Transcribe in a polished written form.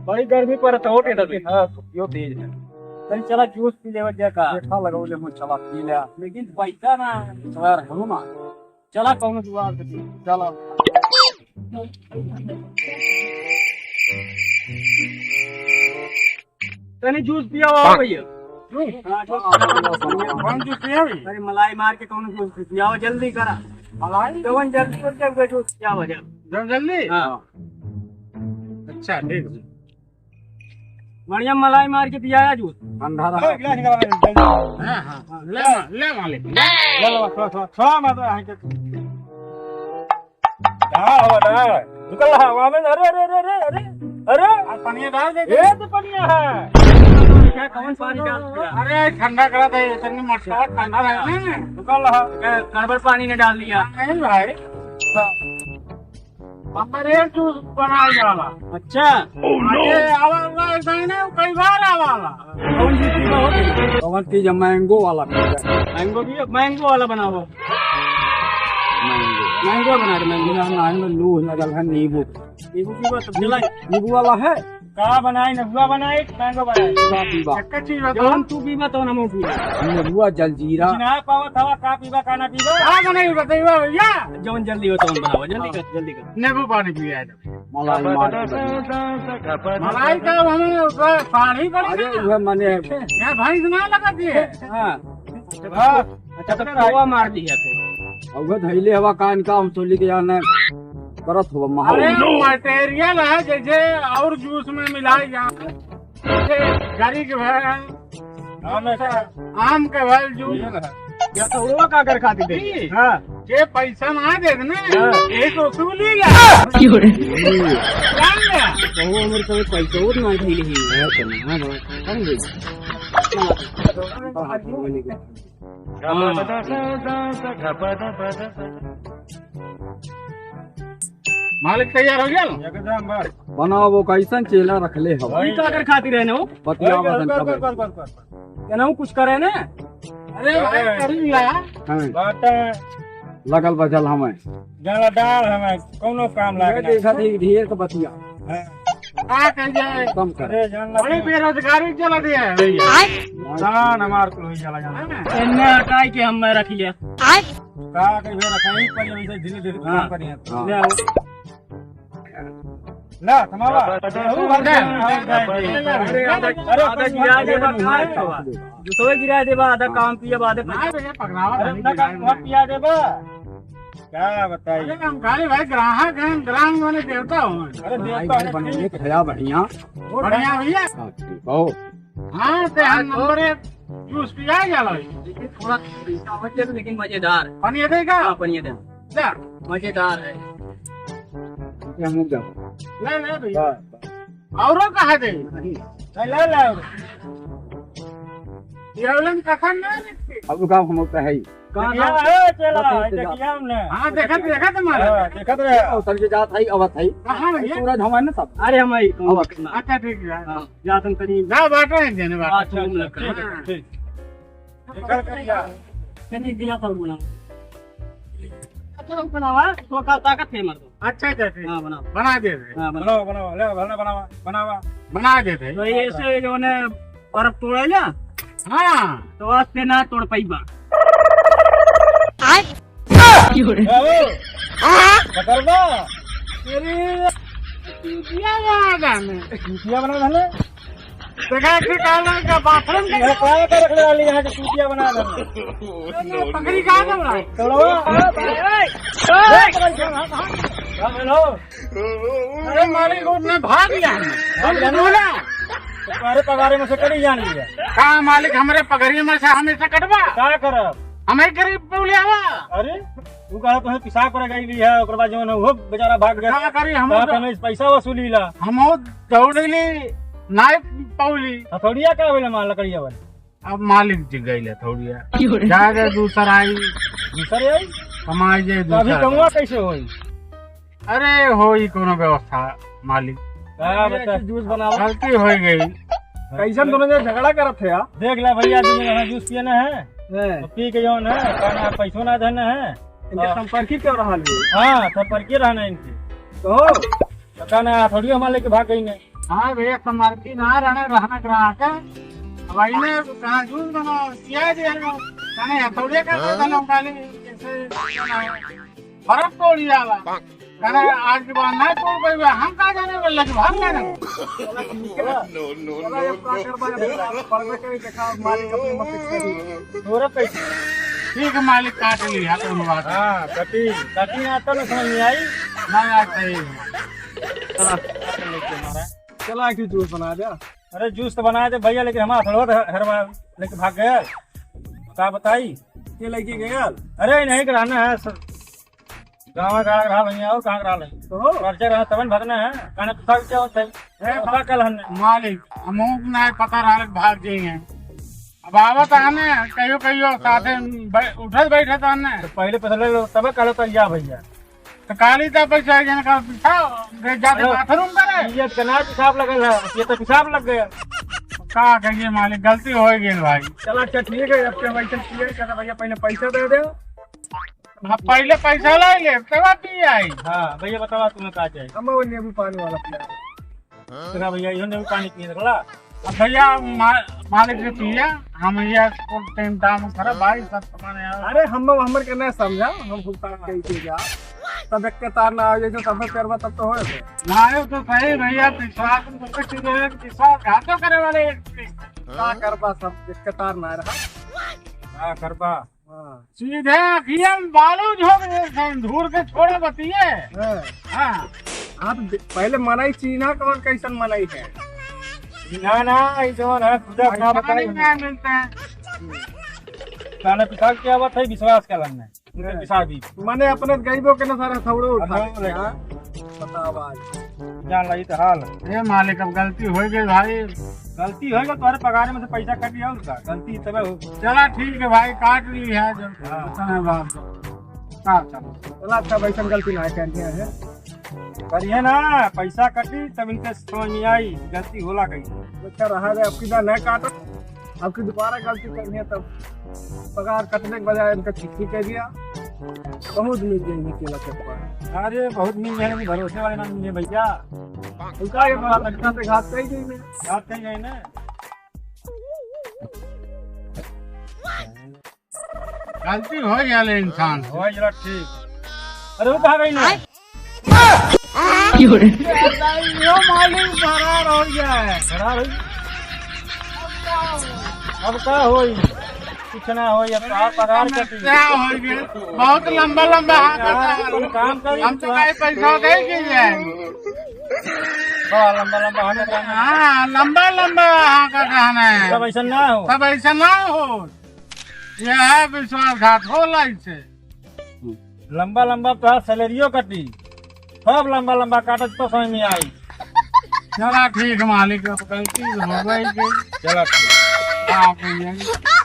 बड़ी गर्मी पर तो होटे दे। हां यो तेज है। चल चला जूस पी लेवा जा का। देखा लगाओ ले मु चला पी ले। लेकिन पैसा ना सवार हनु ना। चला कौन जुआ दे। चला। तने जूस पिया हो भैया। कौन जूस पिया भाई? अरे मलाई मार के कौन जूस पिया हो जल्दी करा। मलाई कौन जल्दी कर के जूस पिया हो जा। जल्दी? हां। अच्छा ठीक है। बढ़िया मलाई मार के पिया जूस। ठंडा रहा। गिलास निकाल। हां हां ले मालिक। ले थोड़ा मत है के। डाल निकल रहा हवा में। अरे अरे अरे अरे अरे पानी डाल दे। ये तो पानी है। क्या कौन पानी डाल? अरे ठंडा करा था इतनी मटका ठंडा है ना। निकल रहा गड़बड़ पानी ने डाल दिया। नहीं भाई हमारे जूस बनाए वाला। अच्छा ये आवाला ऐसा ना कई बार आवाला। कौन सी चीज होगी? कौन चीज? मैंगो वाला। मैंगो भी मैंगो वाला बनाओ। मैंगो बना दे। मैंगो लू लगल है। नींबू नींबू की बात चला। नींबू वाला है का बनाए? नबुआ बनाए मैंगो बनाए। का पीवा एक चीज बताओ। तू पीवा तो ना मु पीवा। नबुआ जलजीरा ना पावा था। का पीवा का ना पीवा? का बनाई बताइबा भैया। जौन जल्दी हो तो बनाओ। जल्दी कर जल्दी कर। नींबू पानी पिया है। मलाई मार मलाई का हमें पानी पड़ी। अरे वो माने क्या भाई सुना लगा दिए। हां अच्छा तो हवा मार दिया तो अब धैले हवा कान का हम चोली के जाना करत हो। अरे मटेरियल है जैसे और जूस में मिलाई जाए। गरी के भर आम के भर जूस या तो वो का कर खाती थी। हां ये पैसा ना दे ना एक वसूली ला जान ले तो वो मेरे को पैसा और ना थी है तो ना समझ मालिक तैयार हो गया एकदम बस। बनाओ वो कैसन चेला रख ले हम वही का कर खाती रहने हो। पतिया वजन कर ना कुछ करे ना। अरे भाई कर लिया बात लगल बजल हमें जला डाल हमें कोनो काम लागे देखा थी ढेर का बतिया आ कह जाए कम कर। बड़ी बेरोजगारी चला दिया है भैया। जान हमार को ही चला जाना इन्ने हटाई के हम रख लिया का के भी रखाई पर वैसे धीरे धीरे काम करिए। ले आओ ना तमावा अरे आधा गिरा दे बा दूसरे गिरा दे बा आधा काम पिया बाद पगलावा पिया दे बा क्या बताइए। हम खाली भाई ग्राहक हैं। ग्राहक माने देवता हूँ। अरे देवता बनिए खया बढ़िया बढ़िया भैया। हाँ तो हम नंबर एक जूस पिया जाला थोड़ा लेकिन मजेदार पानी देगा। हाँ पानी दे मजेदार है। नहीं भैया और कहा दे ले ले ये कखन नहीं अब काम हम है कहां है चला देखिए हमने। हां देखा तुम्हारा देखा तो उतर के जात है अवत है कहां है सूरज हम ना सब। अरे हम ही अच्छा ठीक है जा तुम तनी ना बाटो है देने बात। अच्छा ठीक कर करिया तनी दिया तो बना अच्छा बनावा तो का ताकत है मर दो। अच्छा अच्छा हां बनाओ बना दे। हां बनाओ बनाओ ले बनावा बना दे तो ऐसे जो ने बर्फ तोड़े ना। हां तो वास्ते ना तोड़ पाईबा पकड़वा तेरी चूतिया बना डाले देखा काला का बाथरूम का काय कर रख डाली यहां के चूतिया बना डाले पकड़ी कहां से बना तोड़वा हेलो अरे मालिक ने भाग लिया हम जानू ना तुम्हारे पगारे में से कड़ी जानी है का मालिक हमारे पगारी में से हमेशा कटवा का करब हमें गरीब बोले हवा। अरे तू कहा तो पिसाब पर गई है ओकर बाद जवन वो बेचारा भाग गया का करी हम पैसा वसूली ला हम दौड़ली नाइ पौली थोड़िया का बोले मान लकड़िया वाली। अब मालिक जी गईले थोड़िया जाके दूसर आई कमाई जे अभी कमुआ कैसे होई? अरे होई कोनो व्यवस्था मालिक का बता जूस बनावा गलती हो गई। कैसन दोनों ने झगड़ा करत है देख ले भैया जूस पियना है तो पी के जो है कहना पैसों ना देना है इनके संपर्क ही क्यों रहा है। हाँ संपर्क ही रहना इनसे तो कहना थोड़ी हमारे लेके भाग गई हाँ भैया समारती ना रहना ग्राहक है भाई ने कहा जूस बना किया जी कने हथौड़े का चलो खाली जैसे बर्फ तोड़ी आवा कने आज के बाद ना तोड़ पाई हम का जाने वाला के भाग लेना नो नो नो ठीक है मालिक काट लिया तो बात हाँ कटी कटी ना तो समझ नहीं आई ना आता है चला कि जूस बना दिया अरे जूस तो बनाया थे भैया लेकिन हमारा थोड़ा हर बार लेके भाग गया क्या बताई ये लेके गया अरे नहीं कराना है गाँव का रहा भैया और कहाँ करा ले तो खर्चा रहा तब भागना है कहना तो क्या होता है पता कल हमने मालिक अमुक ना पता रहा भाग जाएंगे अब आवत आने कहियो कहियो साथे उठत बैठत आने तो पहले पैसा ले लो तब कल तो या भैया तो काली तब पैसा जन का जाते बाथरूम करे ये कना पेशाब लगल है ये तो पेशाब लग गया का कहिए मालिक गलती हो गई भाई चलो अच्छा ठीक है अब वैसे क्लियर कर भैया पहले पैसा दे दो हाँ पहले पैसा ले ले तब पी आई हाँ भैया बताओ तुम्हें क्या चाहिए हम वो नींबू पानी वाला पिला भैया ये नींबू पानी पिए रखला अब भैया मालिक से पिया हम ये टाइम दाम खराब भाई सब सामान अरे हम हमर के नहीं समझा हम भुगतान कई जा तब एक के तार ना आ जाए तब करवा तब तो हो ना आयो तो सही भैया विश्वास में कुछ है विश्वास घाटो करे वाले का करबा सब एक के तार ना रहा हां करबा सीधे अखियन बालू झोंक धूर के छोड़े बतिए हां आप पहले मनाई चीना कौन कैसन मनाई है ना ना ऐसा है खुदा बना बताई मिलते हैं खाना पिसा क्या बात है विश्वास का लगना है पिसा दी माने अपने गरीबों के ना सारा थोड़े उठा बताओ भाई जान लगी तो हाल ये मालिक अब गलती हो गई भाई गलती हो गई तुम्हारे पगार में से पैसा कट गया उसका गलती तब चला ठीक है भाई काट ली है चला अच्छा भाई गलती ना है करिए ना पैसा कटी तब इनके समझ में आई गलती होला कहीं अच्छा रहा है आपकी ना नहीं काटो आपकी दोबारा गलती करनी है तब पगार कटने के बजाय इनका चिट्ठी कह दिया बहुत मिल जाएंगे केला के अरे बहुत मिल जाएंगे भरोसे वाले ना मिले भैया उनका ये बात लगता से घाट कहीं गई घाट कहीं गई ना गलती हो जाए इंसान हो जरा ठीक अरे वो कहाँ गई ना मालिक फरार हो गया है फरार अब क्या हो कुछ ना हो पगार क्या हो गया बहुत लंबा लंबा काम कर हम तो पैसा दे लंबा लंबा हाँ लंबा लंबा का कहना है सब ऐसा ना हो यह है विश्वासघात होला इससे लंबा लंबा तो सैलरियो कटी सब लंबा लंबा काटत तो समझ में आई चला ठीक मालिक गलती हो गई चला ठीक